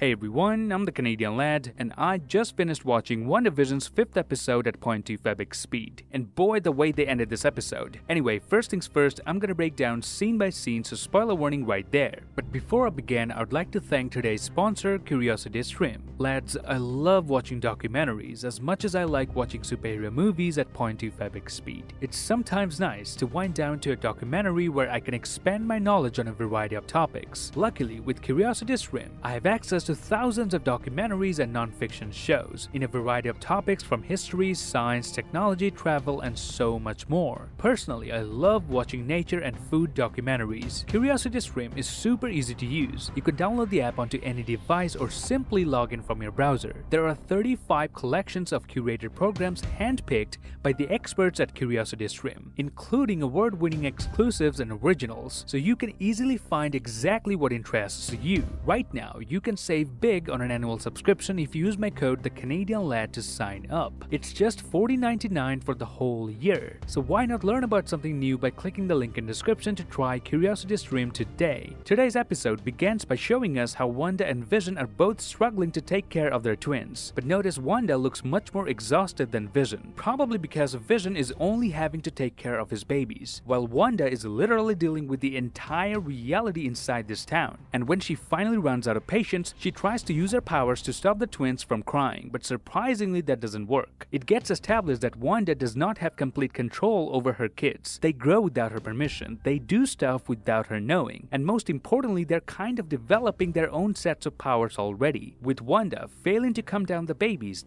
Hey everyone, I'm the Canadian lad, and I just finished watching WandaVision's 5th episode at 0.25x speed. And boy, the way they ended this episode. Anyway, first things first, I'm gonna break down scene by scene, so spoiler warning right there. But before I begin, I would like to thank today's sponsor, Curiosity Stream. Lads, I love watching documentaries as much as I like watching superhero movies at 0.25x speed. It's sometimes nice to wind down to a documentary where I can expand my knowledge on a variety of topics. Luckily, with Curiosity Stream, I have access to thousands of documentaries and non-fiction shows in a variety of topics from history, science, technology, travel, and so much more. Personally, I love watching nature and food documentaries. Curiosity Stream is super easy to use. You can download the app onto any device or simply log in from your browser. There are 35 collections of curated programs handpicked by the experts at Curiosity Stream, including award-winning exclusives and originals, so you can easily find exactly what interests you. Right now, you can save big on an annual subscription if you use my code TheCanadianLad to sign up. It's just $40.99 for the whole year, so why not learn about something new by clicking the link in description to try Curiosity Stream today. Today's episode begins by showing us how Wanda and Vision are both struggling to take care of their twins, but notice Wanda looks much more exhausted than Vision, probably because Vision is only having to take care of his babies, while Wanda is literally dealing with the entire reality inside this town. And when she finally runs out of patience, she tries to use her powers to stop the twins from crying, but surprisingly that doesn't work. It gets established that Wanda does not have complete control over her kids. They grow without her permission, they do stuff without her knowing, and most importantly, they're kind of developing their own sets of powers already. With Wanda failing to calm down the babies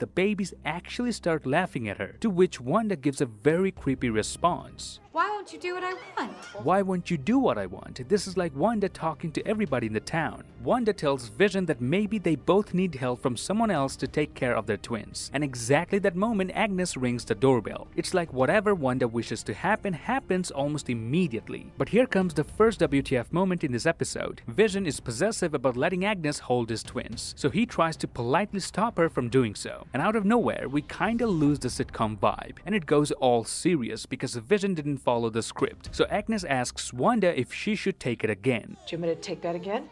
actually start laughing at her, to which Wanda gives a very creepy response. Why won't you do what I want? Why won't you do what I want? This is like Wanda talking to everybody in the town. Wanda tells Vision that maybe they both need help from someone else to take care of their twins. And exactly that moment, Agnes rings the doorbell. It's like whatever Wanda wishes to happen happens almost immediately. But here comes the first WTF moment in this episode. Vision is possessive about letting Agnes hold his twins, so he tries to politely stop her from doing so. And out of nowhere, we kinda lose the sitcom vibe, and it goes all serious because Vision didn't follow the script. So Agnes asks Wanda if she should take it again. Do you want me to take that again?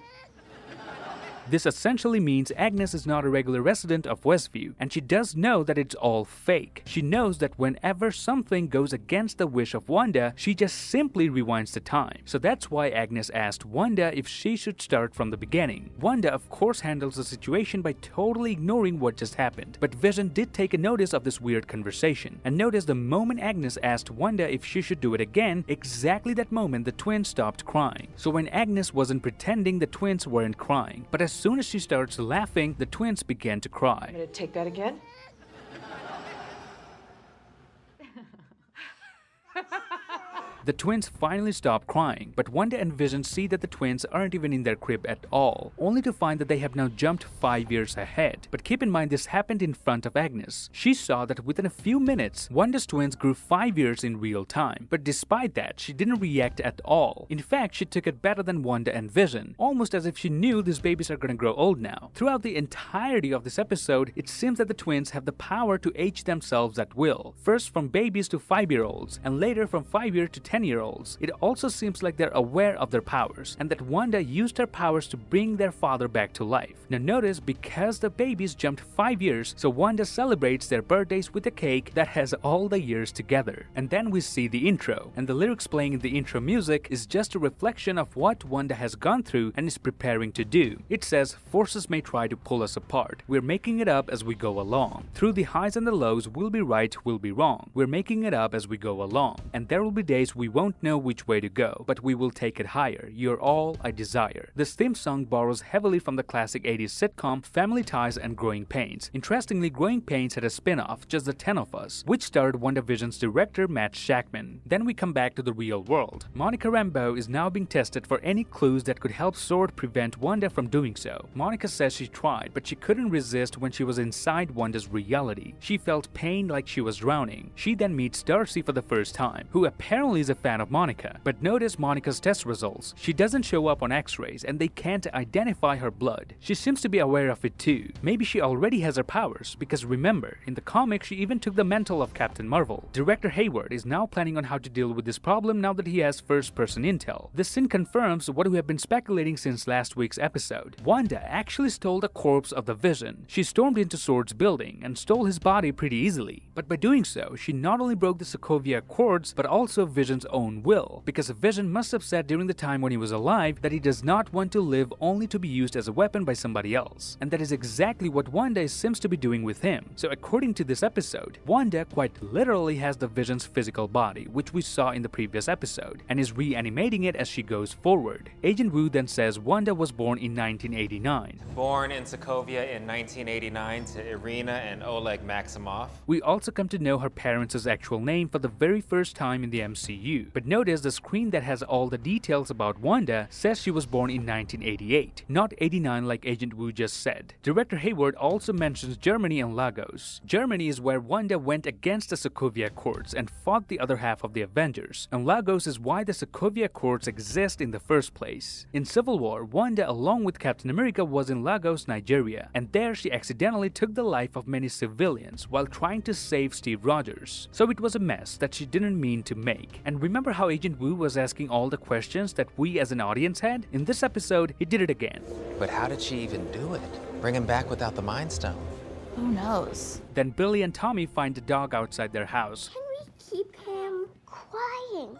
This essentially means Agnes is not a regular resident of Westview, and she does know that it's all fake. She knows that whenever something goes against the wish of Wanda, she just simply rewinds the time. So that's why Agnes asked Wanda if she should start from the beginning. Wanda of course handles the situation by totally ignoring what just happened, but Vision did take a notice of this weird conversation, and notice the moment Agnes asked Wanda if she should do it again, exactly that moment the twins stopped crying. So when Agnes wasn't pretending, the twins weren't crying, but as soon as she starts laughing, the twins began to cry. I'm gonna take that again? The twins finally stop crying, but Wanda and Vision see that the twins aren't even in their crib at all, only to find that they have now jumped 5 years ahead. But keep in mind this happened in front of Agnes. She saw that within a few minutes, Wanda's twins grew 5 years in real time, but despite that, she didn't react at all. In fact, she took it better than Wanda and Vision, almost as if she knew these babies are gonna grow old now. Throughout the entirety of this episode, it seems that the twins have the power to age themselves at will, first from babies to 5-year-olds, and later from 5-year to 10-year-olds. It also seems like they're aware of their powers, and that Wanda used her powers to bring their father back to life. Now notice, because the babies jumped 5 years, so Wanda celebrates their birthdays with a cake that has all the years together. And then we see the intro, and the lyrics playing in the intro music is just a reflection of what Wanda has gone through and is preparing to do. It says, "Forces may try to pull us apart. We're making it up as we go along. Through the highs and the lows, we'll be right, we'll be wrong. We're making it up as we go along. And there will be days we won't know which way to go, but we will take it higher. You're all I desire." This theme song borrows heavily from the classic 80s sitcom Family Ties and Growing Pains. Interestingly, Growing Pains had a spin-off, Just the 10 of Us, which starred WandaVision's director Matt Shakman. Then we come back to the real world. Monica Rambeau is now being tested for any clues that could help SWORD prevent Wanda from doing so. Monica says she tried, but she couldn't resist when she was inside Wanda's reality. She felt pain like she was drowning. She then meets Darcy for the first time, who apparently is a a fan of Monica. But notice Monica's test results. She doesn't show up on x-rays and they can't identify her blood. She seems to be aware of it too. Maybe she already has her powers, because remember, in the comic she even took the mantle of Captain Marvel. Director Hayward is now planning on how to deal with this problem now that he has first-person intel. This scene confirms what we have been speculating since last week's episode. Wanda actually stole the corpse of the Vision. She stormed into Sword's building and stole his body pretty easily. But by doing so, she not only broke the Sokovia Accords, but also Vision's own will, because Vision must have said during the time when he was alive that he does not want to live only to be used as a weapon by somebody else. And that is exactly what Wanda seems to be doing with him. So according to this episode, Wanda quite literally has the Vision's physical body, which we saw in the previous episode, and is reanimating it as she goes forward. Agent Wu then says Wanda was born in 1989. Born in Sokovia in 1989 to Irina and Oleg Maximov. We also come to know her parents' actual name for the very first time in the MCU. But notice the screen that has all the details about Wanda says she was born in 1988, not 89 like Agent Wu just said. Director Hayward also mentions Germany and Lagos. Germany is where Wanda went against the Sokovia Accords and fought the other half of the Avengers, and Lagos is why the Sokovia Accords exist in the first place. In Civil War, Wanda along with Captain America was in Lagos, Nigeria, and there she accidentally took the life of many civilians while trying to save Steve Rogers. So it was a mess that she didn't mean to make. And remember how Agent Wu was asking all the questions that we as an audience had? In this episode, he did it again. But how did she even do it? Bring him back without the Mind Stone? Who knows? Then Billy and Tommy find the dog outside their house. Can we keep him quiet,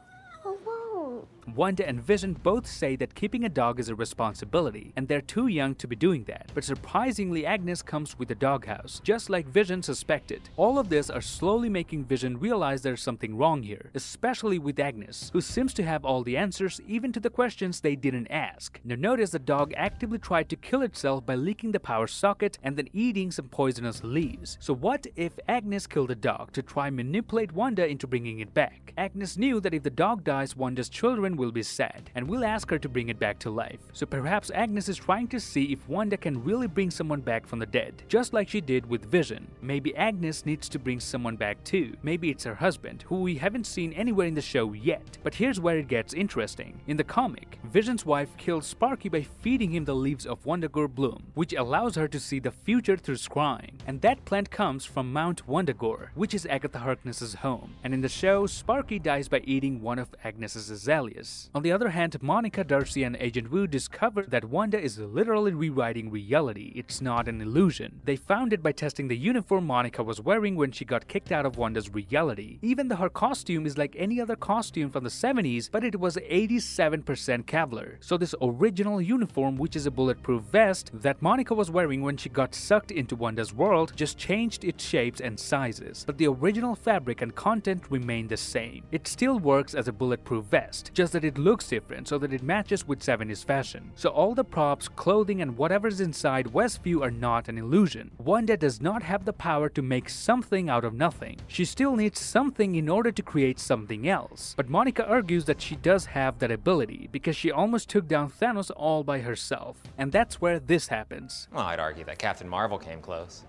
alone? Wanda and Vision both say that keeping a dog is a responsibility, and they're too young to be doing that. But surprisingly, Agnes comes with the doghouse, just like Vision suspected. All of this are slowly making Vision realize there's something wrong here, especially with Agnes, who seems to have all the answers even to the questions they didn't ask. Now notice the dog actively tried to kill itself by leaking the power socket and then eating some poisonous leaves. So what if Agnes killed the dog to try manipulate Wanda into bringing it back? Agnes knew that if the dog dies, Wanda's children will be sad, and will ask her to bring it back to life. So perhaps Agnes is trying to see if Wanda can really bring someone back from the dead, just like she did with Vision. Maybe Agnes needs to bring someone back too. Maybe it's her husband, who we haven't seen anywhere in the show yet. But here's where it gets interesting. In the comic, Vision's wife kills Sparky by feeding him the leaves of Wundagore Bloom, which allows her to see the future through scrying. And that plant comes from Mount Wundagore, which is Agatha Harkness's home. And in the show, Sparky dies by eating one of Agnes's azaleas. On the other hand, Monica, Darcy, and Agent Wu discover that Wanda is literally rewriting reality. It's not an illusion. They found it by testing the uniform Monica was wearing when she got kicked out of Wanda's reality. Even though her costume is like any other costume from the 70s, but it was 87% Kevlar. So this original uniform, which is a bulletproof vest that Monica was wearing when she got sucked into Wanda's world, just changed its shapes and sizes. But the original fabric and content remain the same. It still works as a bulletproof vest, just that it looks different so that it matches with 70s fashion. So all the props, clothing, and whatever's inside Westview are not an illusion. Wanda does not have the power to make something out of nothing. She still needs something in order to create something else. But Monica argues that she does have that ability because she almost took down Thanos all by herself. And that's where this happens. Well, I'd argue that Captain Marvel came close.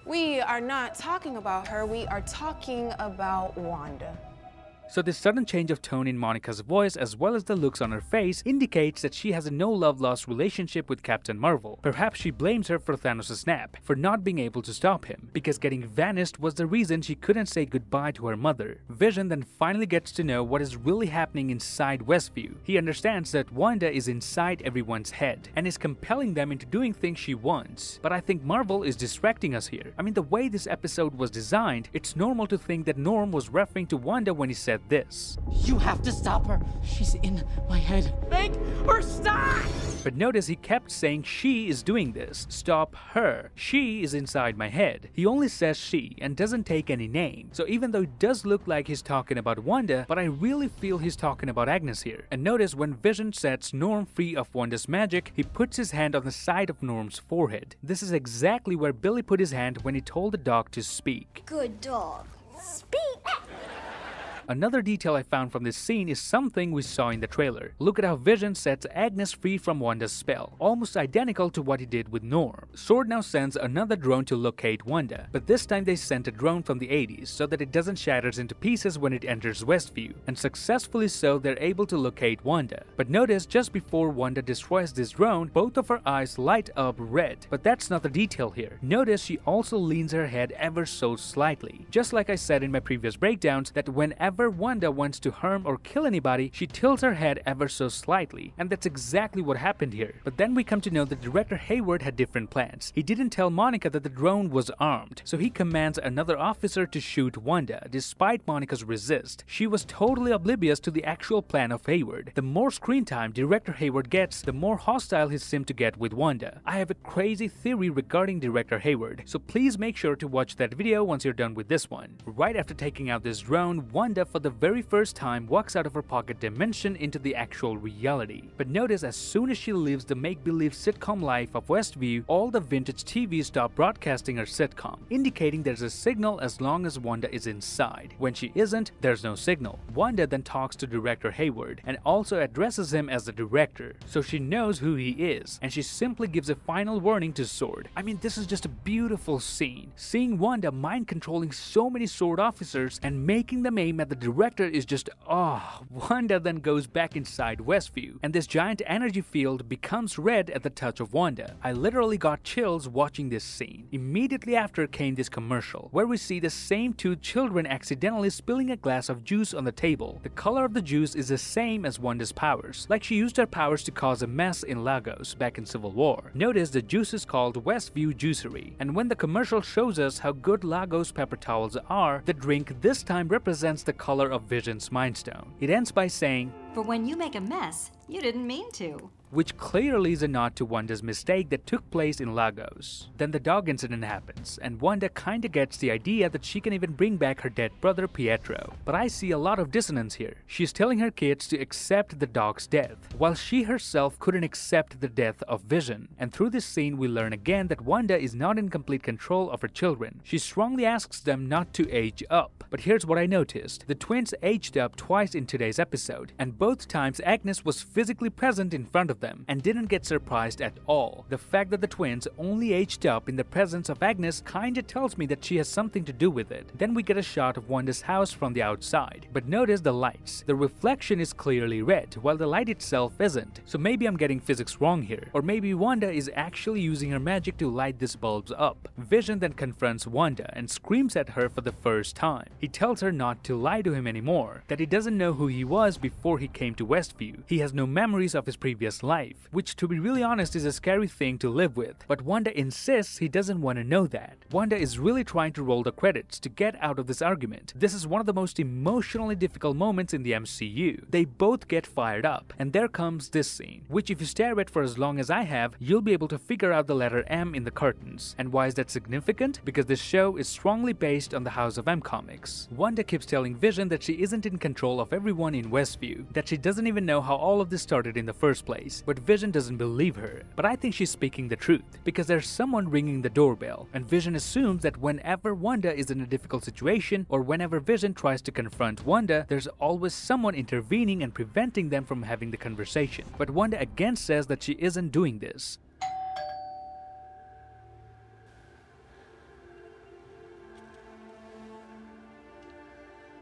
We are not talking about her, we are talking about Wanda. So this sudden change of tone in Monica's voice as well as the looks on her face indicates that she has a no love-lost relationship with Captain Marvel. Perhaps she blames her for Thanos' snap, for not being able to stop him, because getting vanished was the reason she couldn't say goodbye to her mother. Vision then finally gets to know what is really happening inside Westview. He understands that Wanda is inside everyone's head, and is compelling them into doing things she wants. But I think Marvel is distracting us here. I mean, the way this episode was designed, it's normal to think that Norm was referring to Wanda when he said this. You have to stop her. She's in my head. Make her stop! But notice he kept saying she is doing this. Stop her. She is inside my head. He only says she and doesn't take any name. So even though it does look like he's talking about Wanda, but I really feel he's talking about Agnes here. And notice when Vision sets Norm free of Wanda's magic, he puts his hand on the side of Norm's forehead. This is exactly where Billy put his hand when he told the dog to speak. Good dog. Speak! Another detail I found from this scene is something we saw in the trailer. Look at how Vision sets Agnes free from Wanda's spell, almost identical to what he did with Norm. Sword now sends another drone to locate Wanda, but this time they sent a drone from the 80s so that it doesn't shatter into pieces when it enters Westview, and successfully so they're able to locate Wanda. But notice just before Wanda destroys this drone, both of her eyes light up red. But that's not the detail here. Notice she also leans her head ever so slightly. Just like I said in my previous breakdowns, that whenever Wanda wants to harm or kill anybody, she tilts her head ever so slightly, and that's exactly what happened here. But then we come to know that Director Hayward had different plans. He didn't tell Monica that the drone was armed, so he commands another officer to shoot Wanda, despite Monica's resist. She was totally oblivious to the actual plan of Hayward. The more screen time Director Hayward gets, the more hostile he seemed to get with Wanda. I have a crazy theory regarding Director Hayward, so please make sure to watch that video once you're done with this one. Right after taking out this drone, Wanda for the very first time walks out of her pocket dimension into the actual reality. But notice as soon as she leaves the make-believe sitcom life of Westview, all the vintage TVs stop broadcasting her sitcom, indicating there's a signal as long as Wanda is inside. When she isn't, there's no signal. Wanda then talks to Director Hayward and also addresses him as the director, so she knows who he is, and she simply gives a final warning to Sword. I mean, this is just a beautiful scene. Seeing Wanda mind controlling so many Sword officers and making them aim at the director is just Wanda then goes back inside Westview, and this giant energy field becomes red at the touch of Wanda. I literally got chills watching this scene. Immediately after came this commercial, where we see the same two children accidentally spilling a glass of juice on the table. The color of the juice is the same as Wanda's powers, like she used her powers to cause a mess in Lagos back in Civil War. Notice the juice is called Westview Juicery, and when the commercial shows us how good Lagos paper towels are, the drink this time represents the color of Vision's Mind Stone. It ends by saying, "For when you make a mess, you didn't mean to," which clearly is a nod to Wanda's mistake that took place in Lagos. Then the dog incident happens, and Wanda kinda gets the idea that she can even bring back her dead brother Pietro. But I see a lot of dissonance here. She's telling her kids to accept the dog's death, while she herself couldn't accept the death of Vision. And through this scene we learn again that Wanda is not in complete control of her children. She strongly asks them not to age up. But here's what I noticed. The twins aged up twice in today's episode, and both times Agnes was physically present in front of them and didn't get surprised at all. The fact that the twins only aged up in the presence of Agnes kinda tells me that she has something to do with it. Then we get a shot of Wanda's house from the outside. But notice the lights. The reflection is clearly red, while the light itself isn't. So maybe I'm getting physics wrong here. Or maybe Wanda is actually using her magic to light these bulbs up. Vision then confronts Wanda and screams at her for the first time. He tells her not to lie to him anymore, that he doesn't know who he was before he came to Westview. He has no memories of his previous life, which to be really honest is a scary thing to live with. But Wanda insists he doesn't want to know that. Wanda is really trying to roll the credits to get out of this argument. This is one of the most emotionally difficult moments in the MCU. They both get fired up, and there comes this scene, which if you stare at for as long as I have, you'll be able to figure out the letter M in the curtains. And why is that significant? Because this show is strongly based on the House of M comics. Wanda keeps telling Vision that she isn't in control of everyone in Westview, that she doesn't even know how all of this started in the first place, but Vision doesn't believe her. But I think she's speaking the truth, because there's someone ringing the doorbell, and Vision assumes that whenever Wanda is in a difficult situation, or whenever Vision tries to confront Wanda, there's always someone intervening and preventing them from having the conversation. But Wanda again says that she isn't doing this.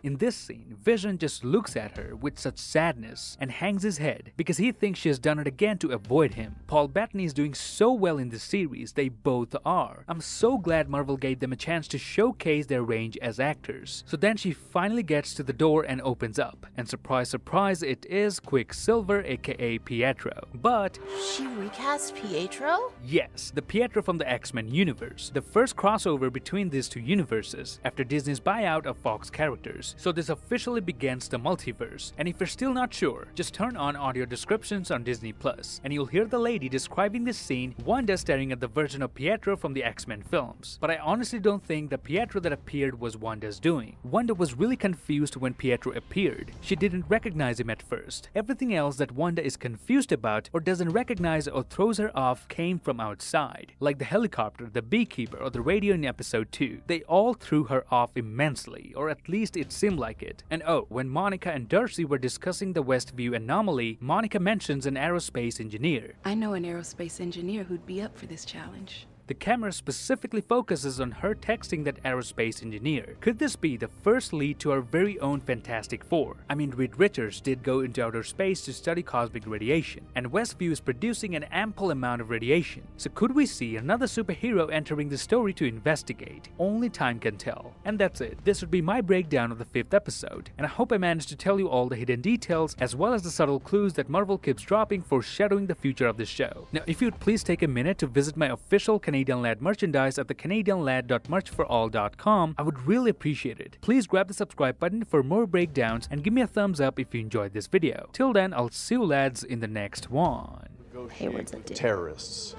In this scene, Vision just looks at her with such sadness and hangs his head because he thinks she has done it again to avoid him. Paul Bettany is doing so well in this series, they both are. I'm so glad Marvel gave them a chance to showcase their range as actors. So then she finally gets to the door and opens up, and surprise surprise, it is Quicksilver aka Pietro. But she recast Pietro? Yes, the Pietro from the X-Men universe, the first crossover between these two universes after Disney's buyout of Fox characters. So this officially begins the multiverse, and if you're still not sure, just turn on audio descriptions on Disney Plus, and you'll hear the lady describing this scene, Wanda staring at the version of Pietro from the X-Men films. But I honestly don't think the Pietro that appeared was Wanda's doing. Wanda was really confused when Pietro appeared. She didn't recognize him at first. Everything else that Wanda is confused about or doesn't recognize or throws her off came from outside, like the helicopter, the beekeeper, or the radio in episode 2. They all threw her off immensely, or at least it seem like it. And oh, when Monica and Darcy were discussing the Westview anomaly, Monica mentions an aerospace engineer. I know an aerospace engineer who'd be up for this challenge. The camera specifically focuses on her texting that aerospace engineer. Could this be the first lead to our very own Fantastic Four? I mean, Reed Richards did go into outer space to study cosmic radiation, and Westview is producing an ample amount of radiation. So could we see another superhero entering the story to investigate? Only time can tell. And that's it. This would be my breakdown of the 5th episode, and I hope I managed to tell you all the hidden details as well as the subtle clues that Marvel keeps dropping foreshadowing the future of the show. Now, if you'd please take a minute to visit my official Canadian Lad merchandise at the canadianlad.merchforall.com, I would really appreciate it. Please grab the subscribe button for more breakdowns and give me a thumbs up if you enjoyed this video. Till then, I'll see you lads in the next one. Negotiate with terrorists.